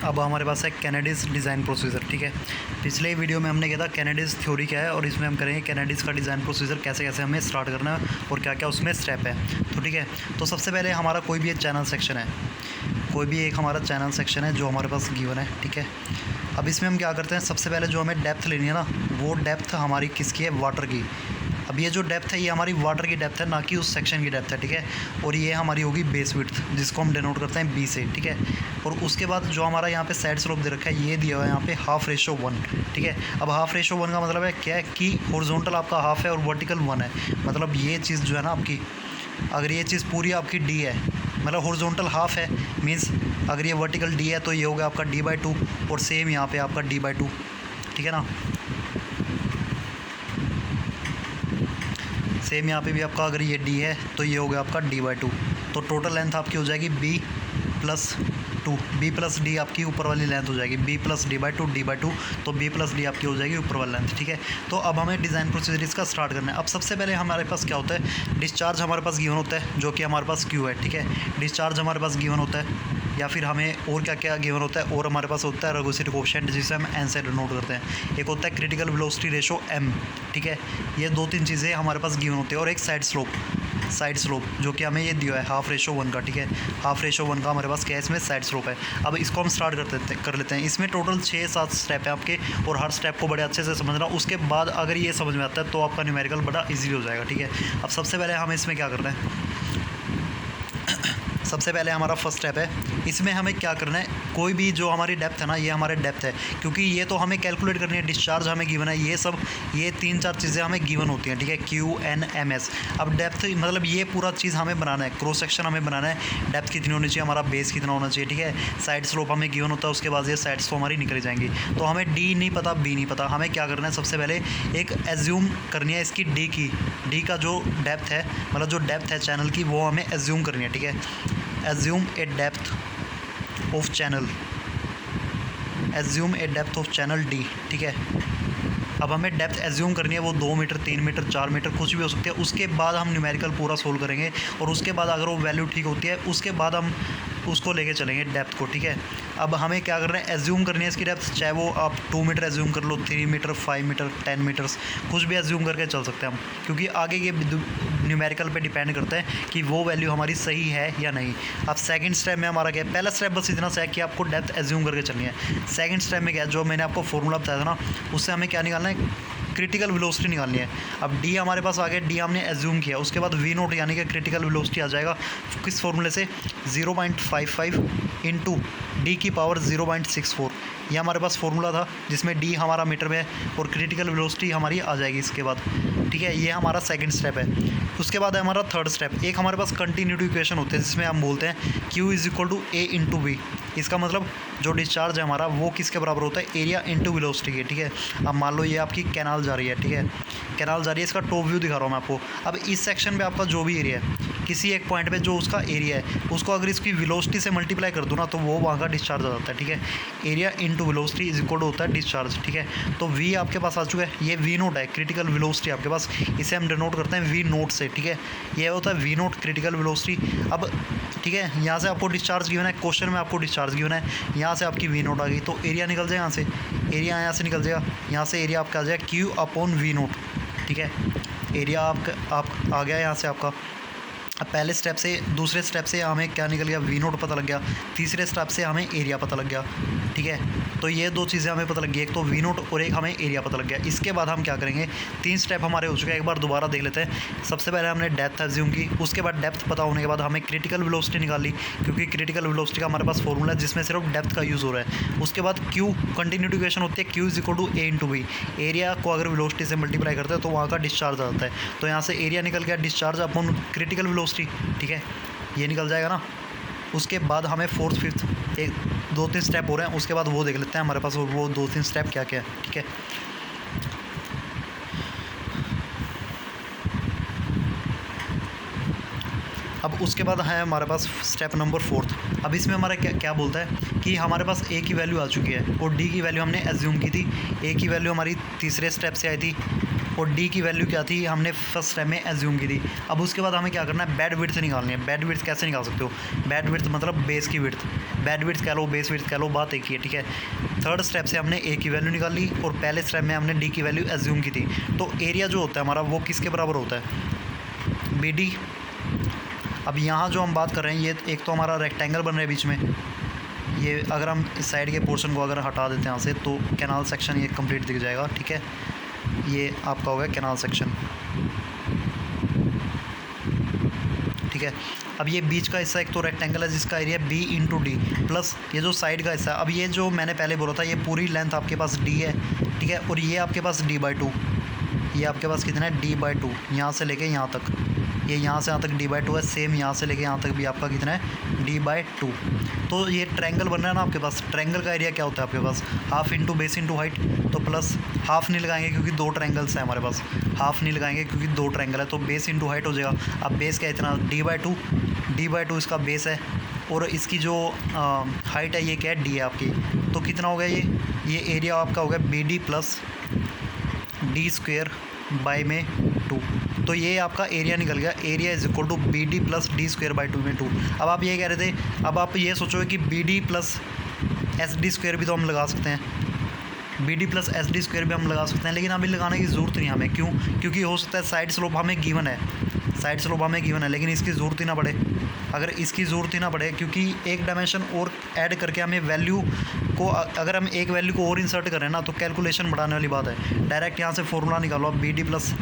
अब हमारे पास है कैनेडीज़ डिज़ाइन प्रोसीजर। ठीक है, पिछले वीडियो में हमने किया था कैनेडीज़ थ्योरी क्या है, और इसमें हम करेंगे कैनेडीज़ का डिज़ाइन प्रोसीजर कैसे कैसे हमें स्टार्ट करना है और क्या क्या उसमें स्टेप है। तो ठीक है, तो सबसे पहले हमारा कोई भी एक चैनल सेक्शन है, कोई भी एक हमारा चैनल सेक्शन है जो हमारे पास गिवन है। ठीक है, अब इसमें हम क्या करते हैं, सबसे पहले जो हमें डेप्थ लेनी है ना, वो डेप्थ हमारी किसकी है, वाटर की। अब ये जो डेप्थ है ये हमारी वाटर की डेप्थ है, ना कि उस सेक्शन की डेप्थ है। ठीक है, और ये हमारी होगी बेस विड्थ, जिसको हम डिनोट करते हैं बी से। ठीक है, और उसके बाद जो हमारा यहाँ पे साइड स्लोप दे रखा है ये दिया हुआ है यहाँ पे 1/2:1। ठीक है, अब 1/2:1 का मतलब है क्या है कि हॉरिजॉन्टल आपका हाफ है और वर्टिकल 1 है। मतलब ये चीज़ जो है ना आपकी, अगर ये चीज़ पूरी आपकी डी है, मतलब हॉरिजॉन्टल हाफ है, मीन्स अगर ये वर्टिकल डी है तो ये होगा आपका d/2, और सेम यहाँ पे आपका d/2। ठीक है ना, सेम यहाँ पे भी आपका अगर ये d है तो ये हो गया आपका d/2। तो टोटल लेंथ आपकी हो जाएगी b+2, b+d आपकी ऊपर वाली लेंथ हो जाएगी, b+d/2 d/2, तो b+d आपकी हो जाएगी ऊपर वाली लेंथ। ठीक है, तो अब हमें डिज़ाइन प्रोसीजर इसका स्टार्ट करना है। अब सबसे पहले हमारे पास क्या होता है, डिस्चार्ज हमारे पास गिवन होता है जो कि हमारे पास q है। ठीक है, डिस्चार्ज हमारे पास गिवन होता है, या फिर हमें और क्या क्या गिवन होता है, और हमारे पास होता है रेगुसिटी कोएफिशिएंट जिसे हम n से डिनोट करते हैं। एक होता है क्रिटिकल वेलोसिटी रेशो m। ठीक है, ये 2-3 चीज़ें हमारे पास गिवन होती है, और एक साइड स्लोप जो कि हमें ये दिया है 1/2:1 का। ठीक है, 1/2:1 का हमारे पास क्या है, इसमें साइड स्लोप है। अब इसको हम स्टार्ट कर लेते हैं। इसमें टोटल 6-7 स्टेप है आपके, और हर स्टेप को बड़े अच्छे से समझना। उसके बाद अगर ये समझ में आता है तो आपका न्यूमेरिकल बड़ा ईजी हो जाएगा। ठीक है, अब सबसे पहले हमें इसमें क्या करना है, सबसे पहले हमारा फर्स्ट स्टेप है, इसमें हमें क्या करना है, कोई भी जो हमारी डेप्थ है ना, ये हमारे डेप्थ है, क्योंकि ये तो हमें कैलकुलेट करनी है, डिस्चार्ज हमें गिवन है, ये 3-4 चीज़ें हमें गिवन होती हैं। ठीक है, Q, N, M, S। अब डेप्थ मतलब ये पूरा चीज़ हमें बनाना है, क्रॉस सेक्शन हमें बनाना है, डेप्थ कितनी होनी चाहिए, हमारा बेस कितना होना चाहिए। ठीक है, साइड स्लोप हमें गिवन होता है, उसके बाद ये साइड स्लोप हमारी निकल जाएंगी। तो हमें D नहीं पता, B नहीं पता, हमें क्या करना है, सबसे पहले एक एज्यूम करनी है इसकी D का जो डेप्थ है, मतलब जो डेप्थ है चैनल की, वो हमें एज्यूम करनी है। ठीक है, assume a depth of channel D। ठीक है, अब हमें डेप्थ एज्यूम करनी है, वो 2 मीटर, 3 मीटर, 4 मीटर, कुछ भी हो सकती है। उसके बाद हम न्यूमेरिकल पूरा सोल्व करेंगे, और उसके बाद अगर वो वैल्यू ठीक होती है उसके बाद हम उसको लेके चलेंगे डेप्थ को। ठीक है, अब हमें क्या करना है, एज्यूम करनी है इसकी डेप्थ, चाहे वो आप 2 मीटर एज्यूम कर लो, 3 मीटर, 5 मीटर, 10 मीटर्स, कुछ भी एज्यूम करके चल सकते हैं हम, क्योंकि आगे ये न्यूमेरिकल पे डिपेंड करता है कि वो वैल्यू हमारी सही है या नहीं। अब सेकंड स्टेप में हमारा क्या है, पहला स्टेप बस इतना सा है कि आपको डेप्थ एज्यूम करके चलनी है। सेकंड स्टेप में क्या है, जो मैंने आपको फॉर्मूला बताया था ना, उससे हमें क्या निकालना है, क्रिटिकल वेलोसिटी निकालनी है। अब D हमारे पास आ गया, D हमने एज्यूम किया, उसके बाद V0 यानी कि क्रिटिकल वेलोसिटी आ जाएगा किस फॉर्मूले से, 0.55 इंटू D की पावर 0.64। ये हमारे पास फॉर्मूला था जिसमें D हमारा मीटर में है और क्रिटिकल वेलोसिटी हमारी आ जाएगी इसके बाद। ठीक है, ये हमारा सेकंड स्टेप है। उसके बाद है हमारा थर्ड स्टेप, एक हमारे पास कंटिन्यूटी इक्वेशन होते हैं जिसमें हम बोलते हैं Q = A × V। इसका मतलब जो डिस्चार्ज है हमारा वो किसके बराबर होता है, एरिया इंटू वेलोसिटी के। ठीक है, अब मान लो ये आपकी कैनाल जा रही है। ठीक है, कैनाल जा रही है, इसका टॉप व्यू दिखा रहा हूँ मैं आपको। अब इस सेक्शन पे आपका जो भी एरिया है, किसी एक पॉइंट पे जो उसका एरिया है, उसको अगर इसकी वेलोसिटी से मल्टीप्लाई कर दूँ ना, तो वो वहाँ का डिस्चार्ज आ जाता है। ठीक है, area into velocity is equal होता है डिस्चार्ज। ठीक है, तो V आपके पास आ चुका है, ये V0 है, क्रिटिकल वेलोसिटी आपके पास, इसे हम डिनोट करते हैं V0 से। ठीक है, ये होता है V0 क्रिटिकल वेलोसिटी। अब ठीक है, यहाँ से आपको डिस्चार्ज गिवन है, क्वेश्चन में आपको डिस्चार्ज गिवन है, यहाँ से आपकी V0 आ गई, तो एरिया निकल जाएगा यहाँ से, एरिया यहाँ से निकल जाएगा, यहाँ से एरिया आपका आ जाएगा Q/V0। ठीक है, एरिया आप आ गया यहाँ से आपका। अब पहले स्टेप से दूसरे स्टेप से हमें क्या निकल गया, V0 पता लग गया, तीसरे स्टेप से हमें एरिया पता लग गया। ठीक है, तो ये 2 चीज़ें हमें पता लग गई, एक तो V0 और एक हमें एरिया पता लग गया। इसके बाद हम क्या करेंगे, 3 स्टेप हमारे हो चुके हैं, एक बार दोबारा देख लेते हैं। सबसे पहले हमने डेप्थ एज्यूम की, उसके बाद डेप्थ पता होने के बाद हमें क्रिटिकल वेलोसिटी निकाली, क्योंकि क्रिटिकल वेलोसिटी का हमारे पास फॉर्मूला है जिसमें सिर्फ डेप्थ का यूज़ हो रहा है। उसके बाद Q कंटिन्यूटी इक्वेशन होती है, Q = A × V। एरिया को अगर वेलोसिटी से मल्टीप्लाई करते हैं तो वहाँ का डिस्चार्ज आ जाता है, तो यहाँ से एरिया निकल गया, डिस्चार्ज अपॉन क्रिटिकल वेलोसिटी। ठीक है, ये निकल जाएगा ना। उसके बाद हमें फोर्थ फिफ्थ एक 2-3 स्टेप हो रहे हैं, उसके बाद वो देख लेते हैं हमारे पास वो 2-3 स्टेप क्या क्या है। ठीक है, अब उसके बाद है हमारे पास स्टेप नंबर 4। अब इसमें हमारा क्या बोलता है कि हमारे पास A की वैल्यू आ चुकी है और D की वैल्यू हमने एज्यूम की थी। A की वैल्यू हमारी तीसरे स्टेप से आई थी, और डी की वैल्यू क्या थी हमने फर्स्ट स्टेप में एज्यूम की थी। अब उसके बाद हमें क्या करना है, बेड विड्थ निकालनी है। बेड विड्थ कैसे निकाल सकते हो, बेड विड्थ मतलब बेस की विड्थ, बेड विड्थ कह लो बेस विड्थ कह लो, बात एक ही है, ठीक है। थर्ड स्टेप से हमने ए की वैल्यू निकाल ली और पहले स्टेप में हमने डी की वैल्यू एज्यूम की थी। तो एरिया जो होता है हमारा वो किसके बराबर होता है, बी डी। अब यहाँ जो हम बात कर रहे हैं ये एक तो हमारा रेक्टेंगल बन रहा है बीच में, ये अगर हम इस साइड के पोर्शन को अगर हटा देते हैं यहाँ से तो कैनाल सेक्शन ये कंप्लीट दिख जाएगा, ठीक है। ये आपका हो गया कैनाल सेक्शन, ठीक है। अब ये बीच का हिस्सा एक तो रेक्टेंगल है जिसका area B into D plus ये जो साइड का हिस्सा, अब ये जो मैंने पहले बोला था ये पूरी लेंथ आपके पास डी है, ठीक है। और ये आपके पास d/2, ये आपके पास कितना है d/2, यहाँ से लेके यहाँ तक, ये यहाँ से यहाँ तक d/2 है, सेम यहाँ से लेके यहाँ तक भी आपका कितना है d/2। तो ये ट्रायंगल बन रहा है ना आपके पास, ट्रायंगल का एरिया क्या होता है आपके पास, half into base into height. तो प्लस हाफ नहीं लगाएंगे क्योंकि दो ट्रायंगल्स हैं हमारे पास, हाफ नहीं लगाएंगे क्योंकि दो ट्रायंगल है, तो बेस इंटू हाइट हो जाएगा। अब बेस क्या इतना d/2 इसका बेस है और इसकी जो हाइट है ये क्या है डी है आपकी, तो कितना हो गया ये एरिया आपका हो गया B D plus D square by में 2। तो ये आपका एरिया निकल गया, area is equal to B D plus D square by 2 में 2। अब आप ये कह रहे थे, अब आप ये सोचोगे कि B D plus S D square भी तो हम लगा सकते हैं, B D plus S D square भी हम लगा सकते हैं, लेकिन अभी लगाने की ज़रूरत नहीं हमें। क्यों, क्योंकि हो सकता है साइड स्लोप हमें गिवन है, साइड स्लोप हमें गिवन है, लेकिन इसकी ज़रूरत ही ना पड़े। अगर इसकी ज़रूरत ही ना पड़े क्योंकि एक डायमेंशन और ऐड करके हमें वैल्यू को, अगर हम एक वैल्यू को और इंसर्ट करें ना तो कैलकुलेशन बढ़ाने वाली बात है। डायरेक्ट यहाँ से फॉर्मूला निकालो आप, बी डी प्लस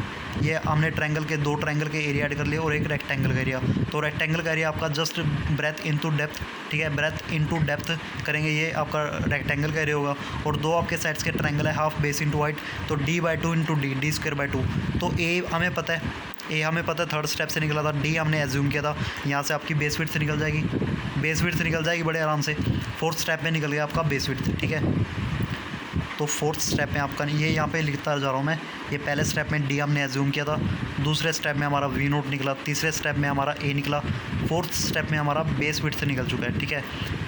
ये हमने ट्रायंगल के दो ट्रायंगल के एरिया ऐड कर लिए और एक रेक्टेंगल का एरिया, तो रेक्टेंगल का एरिया आपका जस्ट ब्रेथ इनटू डेप्थ, ठीक है। ब्रेथ इनटू डेप्थ करेंगे ये आपका रेक्टेंगल का एरिया होगा, और दो आपके साइड्स के ट्रायंगल है हाफ बेस इंटू हाइट, तो d/2 into D square by 2। तो ए हमें पता है, ए हमें पता है थर्ड स्टेप से निकला था, डी हमने एज्यूम किया था, यहाँ से आपकी बेस विड्थ निकल जाएगी, बेस विड्थ निकल जाएगी बड़े आराम से। फोर्थ स्टेप में निकल गया आपका बेस विड्थ, ठीक है। तो फोर्थ स्टेप में आपका ये यहाँ पे लिखता जा रहा हूँ मैं, ये पहले स्टेप में डी हमने एज्यूम किया था, दूसरे स्टेप में हमारा वी नोट निकला, तीसरे स्टेप में हमारा ए निकला, फोर्थ स्टेप में हमारा बेस विड्थ निकल चुका है, ठीक है।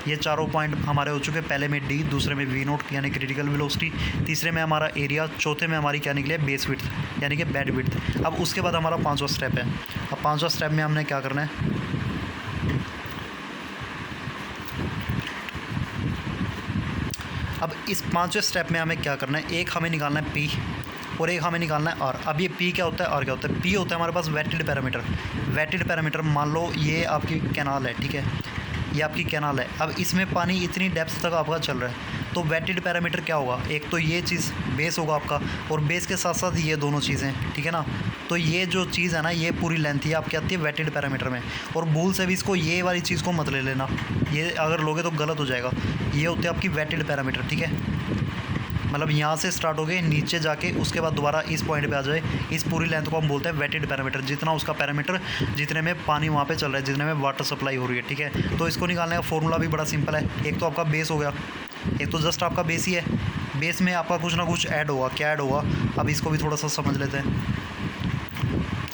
ये चारों पॉइंट हमारे हो चुके हैं, पहले में डी, दूसरे में वी नोट यानी क्रिटिकल वेलोसिटी, तीसरे में हमारा एरिया, चौथे में हमारी क्या निकली है बेस विड्थ यानी कि बेड विड्थ। अब उसके बाद हमारा पाँचवा स्टेप है। अब पाँचवा स्टेप में हमने क्या करना है, अब इस पाँचवें स्टेप में हमें क्या करना है, एक हमें निकालना है पी और एक हमें निकालना है आर। अब ये पी क्या होता है, आर क्या होता है। पी होता है हमारे पास वेटेड पैरामीटर, वेटेड पैरामीटर मान लो ये आपकी कैनाल है, ठीक है, ये आपकी कैनाल है। अब इसमें पानी इतनी डेप्थ तक आपका चल रहा है, तो वेटेड पैरामीटर क्या होगा, एक तो ये चीज़ बेस होगा आपका, और बेस के साथ साथ ये दोनों चीज़ें, ठीक है ना। तो ये जो चीज़ है ना, ये पूरी लेंथ ये आपकी आती है वेटेड पैरामीटर में, और भूल से भी इसको ये वाली चीज़ को मत ले लेना, ये अगर लोगे तो गलत हो जाएगा। ये होती है आपकी वेटेड पैरामीटर, ठीक है। मतलब यहाँ से स्टार्ट हो गए नीचे जाके उसके बाद दोबारा इस पॉइंट पे आ जाए, इस पूरी लेंथ को हम बोलते हैं वेटेड पैरामीटर, जितना उसका पैरामीटर जितने में पानी वहाँ पे चल रहा है, जितने में वाटर सप्लाई हो रही है, ठीक है। तो इसको निकालने का फॉर्मूला भी बड़ा सिंपल है, एक तो आपका बेस हो गया, एक तो जस्ट आपका बेस ही है, बेस में आपका कुछ ना कुछ ऐड होगा, क्या ऐड होगा अब इसको भी थोड़ा सा समझ लेते हैं।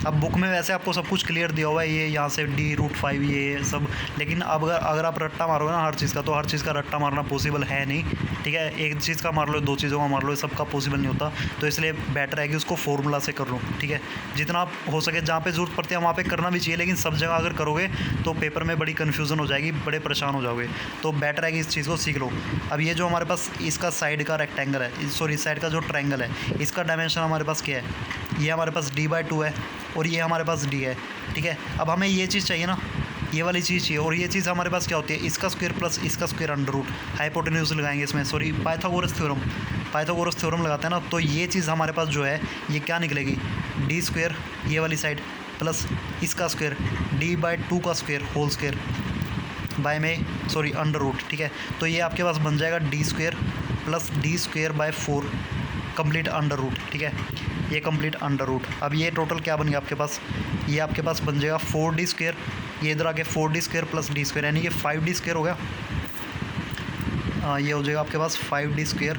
अब बुक में वैसे आपको सब कुछ क्लियर दिया हुआ है, ये यहाँ से d√5 ये सब, लेकिन अब अगर आप रट्टा मारोगे ना हर चीज़ का, तो हर चीज़ का रट्टा मारना पॉसिबल है नहीं, ठीक है। एक चीज़ का मार लो, दो चीज़ों का मार लो, सबका पॉसिबल नहीं होता, तो इसलिए बेटर है कि उसको फॉर्मूला से कर लो, ठीक है। जितना आप हो सके जहाँ पे ज़रूरत पड़ती है वहाँ पे करना भी चाहिए, लेकिन सब जगह अगर करोगे तो पेपर में बड़ी कन्फ्यूज़न हो जाएगी, बड़े परेशान हो जाओगे, तो बेटर है कि इस चीज़ को सीख लो। अब ये जो हमारे पास इसका साइड का रेक्टेंगल है, सॉरी साइड का जो ट्रायंगल है, इसका डायमेंशन हमारे पास क्या है, ये हमारे पास d/2 है और ये हमारे पास डी है, ठीक है। अब हमें ये चीज़ चाहिए ना, ये वाली चीज़ चाहिए, और ये चीज़ हमारे पास क्या होती है, इसका स्क्वायर प्लस इसका स्क्वायर अंडर रूट, हाइपोटेन्यूज लगाएंगे इसमें, सॉरी पाइथागोरस थ्योरम लगाते हैं ना, तो ये चीज़ हमारे पास जो है ये क्या निकलेगी, डी स्क्वायर ये वाली साइड प्लस इसका स्क्वायर d/2 का स्क्वायर होल स्क्वायर बाय में सॉरी अंडर रूट, ठीक है। तो ये आपके पास बन जाएगा D square plus D square by 4 complete under root, ठीक है, ये कंप्लीट अंडर रूट। अब ये टोटल क्या बन गया आपके पास, ये आपके पास बन जाएगा 4d स्क्वायर, ये इधर आके 4d square plus D square यानी कि 5d स्क्वायर हो गया, ये हो जाएगा आपके पास 5d स्क्वायर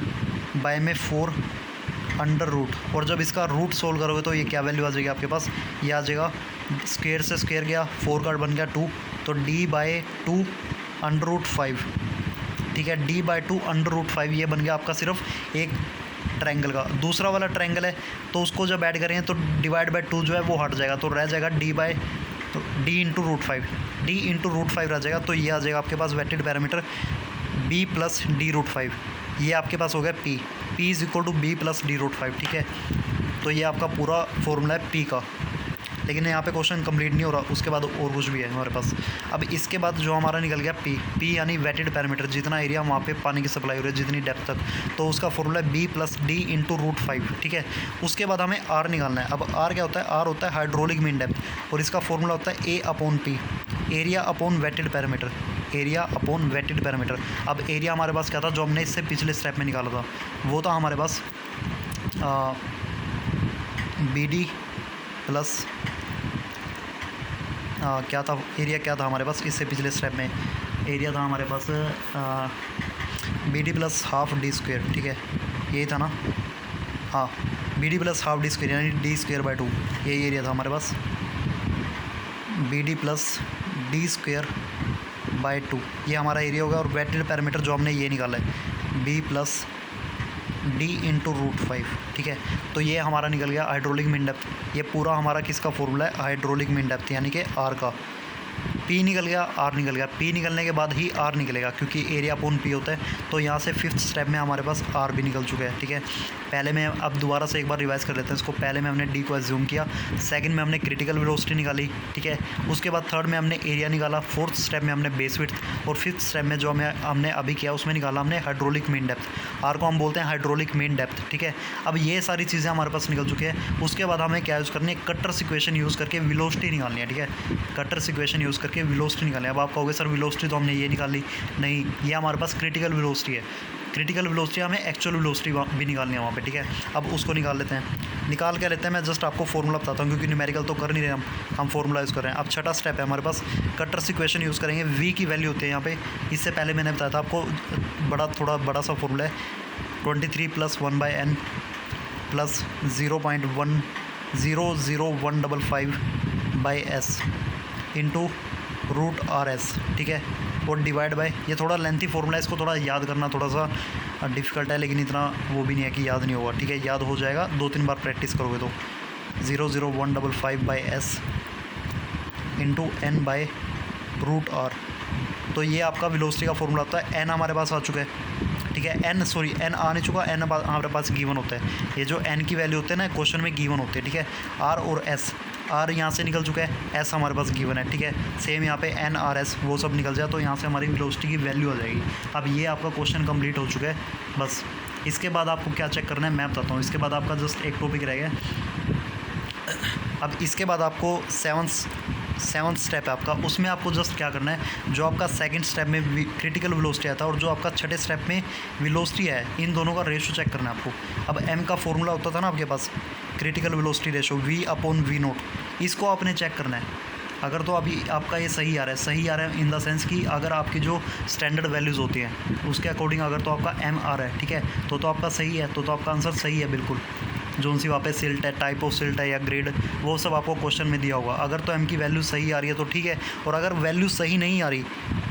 बाय में 4 अंडर रूट। और जब इसका रूट सोल्व करोगे तो ये क्या वैल्यू आ जाएगी आपके पास, ये आ जाएगा स्क्वायर से स्क्वायर गया, 4 का बन गया 2, तो d/2 अंडर रूट 5, ठीक है, d/2 अंडर रूट 5 ये बन गया आपका सिर्फ एक ट्रायंगल का। दूसरा वाला ट्रायंगल है तो उसको जब ऐड करेंगे तो डिवाइड बाय 2 जो है वो हट जाएगा, तो रह जाएगा D into root 5, D into root 5 रह जाएगा। तो ये आ जाएगा आपके पास weighted parameter B plus D root 5। ये आपके पास हो गया P is equal to B plus D root 5, ठीक है। तो ये आपका पूरा फॉर्मूला है पी का, लेकिन यहाँ पे क्वेश्चन कंप्लीट नहीं हो रहा, उसके बाद और कुछ भी है हमारे पास। अब इसके बाद जो हमारा निकल गया पी यानी वेटेड पैरामीटर, जितना एरिया वहाँ पे पानी की सप्लाई हो रही है जितनी डेप्थ तक, तो उसका फॉर्मूला है B plus D into root 5, ठीक है। उसके बाद हमें आर निकालना है। अब आर क्या होता है? आर होता है हाइड्रोलिक मीन डेप्थ, और इसका फॉर्मूला होता है A upon P, area upon weighted parameter, area upon weighted parameter. अब एरिया हमारे पास क्या था जो हमने इससे पिछले स्टेप में निकाला था? वो था हमारे पास बी डी प्लस क्या था एरिया, क्या था हमारे पास इससे पिछले स्टेप में? एरिया था हमारे पास B D plus half D square, ठीक है, यही था ना? हाँ, B D plus half D square यानी डी स्क्वेयर बाई 2, यही एरिया था हमारे पास। B D plus D square by 2 ये हमारा एरिया होगा। और वेटेड पैरामीटर जो हमने ये निकाला है B plus D into root 5, ठीक है। तो ये हमारा निकल गया हाइड्रोलिक मीन डेप्थ। ये पूरा हमारा किसका फॉर्मूला है? हाइड्रोलिक मीन डेप्थ यानी कि आर का। पी निकल गया, आर निकल गया। पी निकलने के बाद ही आर निकलेगा क्योंकि एरिया अपॉन पी होता है। तो यहाँ से 5th स्टेप में हमारे पास आर भी निकल चुका है, ठीक है। पहले में अब दोबारा से एक बार रिवाइज कर लेते हैं इसको। पहले में हमने डी को एज्यूम किया, सेकंड में हमने क्रिटिकल वेलोसिटी निकाली, ठीक है। उसके बाद थर्ड में हमने एरिया निकाला, 4th स्टेप में हमने बेस विड्थ, और 5th स्टेप में जो हमने अभी किया उसमें निकाला हमने हाइड्रोलिक मीन डेप्थ। आर को हम बोलते हैं हाइड्रोलिक मीन डेप्थ, ठीक है। अब ये सारी चीज़ें हमारे पास निकल चुकी है। उसके बाद हमें क्या यूज़ करनी है? कटर्स इक्वेशन यूज़ करके वेलोसिटी निकालनी है, ठीक है। कटर्स इक्वेशन यूज़ करके वेलोसिटी निकालनी है। अब आप कहोगे सर वेलोसिटी तो हमने ये निकाली, नहीं, ये हमारे पास क्रिटिकल वेलोसिटी है। क्रिटिकल वेलोसिटी हमें एक्चुअल वेलोसिटी भी निकालनी है वहाँ पे, ठीक है। अब उसको निकाल लेते हैं। निकाल के लेते हैं, मैं जस्ट आपको फॉर्मूला बताता हूँ क्योंकि न्यूमेरिकल तो कर नहीं रहे हम फॉर्मूला यूज़ कर रहे हैं। अब छठा स्टेप है हमारे पास, कटर्स इक्वेशन यूज़ करेंगे। वी की वैल्यू होती है यहाँ पे, इससे पहले मैंने बताया था आपको, थोड़ा बड़ा सा फॉर्मूला है 23 + 1/n plus 0.1000155/s into root R S, ठीक है, और डिवाइड बाय, ये थोड़ा लेंथी फॉर्मूला है, इसको थोड़ा याद करना थोड़ा सा डिफ़िकल्ट है, लेकिन इतना वो भी नहीं है कि याद नहीं होगा, ठीक है। याद हो जाएगा 2-3 बार प्रैक्टिस करोगे तो। 0.0155/s into n by root R. तो ये आपका वेलोसिटी का फॉर्मूला होता है। n हमारे पास आ चुका है, ठीक है। n आ नहीं चुका, n हमारे पास गिवन होता है। ये जो n की वैल्यू होते हैं ना क्वेश्चन में गिवन होते हैं, ठीक है। r और s, r यहाँ से निकल चुका है, s हमारे पास गिवन है, ठीक है। सेम यहाँ पे n r s वो सब निकल जाए तो यहाँ से हमारी वेलोसिटी की वैल्यू आ जाएगी। अब ये आपका क्वेश्चन कंप्लीट हो चुका है। बस इसके बाद आपको क्या चेक करना है मैं बताता हूँ। इसके बाद आपका जस्ट एक टॉपिक रह गया। अब इसके बाद आपको सेवन्थ स्टेप है आपका, उसमें आपको जस्ट क्या करना है, जो आपका सेकंड स्टेप में क्रिटिकल वेलोसिटी आता है और जो आपका छठे स्टेप में वेलोसिटी है, इन दोनों का रेशो चेक करना है आपको। अब m का फॉर्मूला होता था ना आपके पास, क्रिटिकल वेलोसिटी रेशो v/v0, इसको आपने चेक करना है। अगर तो अभी आपका ये सही आ रहा है इन द सेंस कि अगर आपकी जो स्टैंडर्ड वैल्यूज़ होती हैं उसके अकॉर्डिंग अगर तो आपका m आ रहा है, ठीक है, तो आपका सही है, तो आपका आंसर सही है बिल्कुल। जोन सी वहाँ पे सिल्ट है, टाइप ऑफ सिल्ट है या ग्रेड, वो सब आपको क्वेश्चन में दिया होगा। अगर तो m की वैल्यू सही आ रही है तो ठीक है, और अगर वैल्यू सही नहीं आ रही,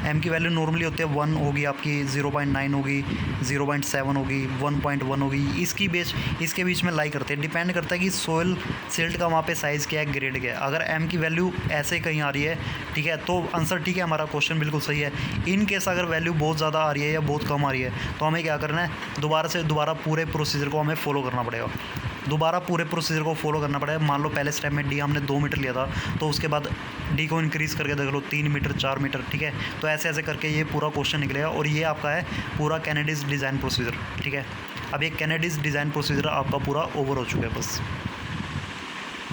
m की वैल्यू नॉर्मली होती है 1 होगी आपकी, 0.9 होगी, 0.7 होगी, 1.1 होगी, इसके बीच में लाई करते हैं। डिपेंड करता है कि सोयल सिल्ट का वहाँ पे साइज़ क्या है, ग्रेड क्या है। अगर m की वैल्यू ऐसे कहीं आ रही है, ठीक है, तो आंसर ठीक है, हमारा क्वेश्चन बिल्कुल सही है। इन केस अगर वैल्यू बहुत ज़्यादा आ रही है या बहुत कम आ रही है तो हमें क्या करना है, दोबारा पूरे प्रोसीजर को हमें फॉलो करना पड़ेगा। दोबारा पूरे प्रोसीजर को फॉलो करना पड़ेगा। मान लो पहले स्टेप में डी हमने 2 मीटर लिया था, तो उसके बाद डी को इंक्रीज़ करके देख लो 3 मीटर, 4 मीटर, ठीक है। तो ऐसे ऐसे करके ये पूरा क्वेश्चन निकलेगा और ये आपका है पूरा कैनेडीज डिज़ाइन प्रोसीजर, ठीक है। अब ये कैनेडीज डिज़ाइन प्रोसीजर आपका पूरा ओवर हो चुका है बस।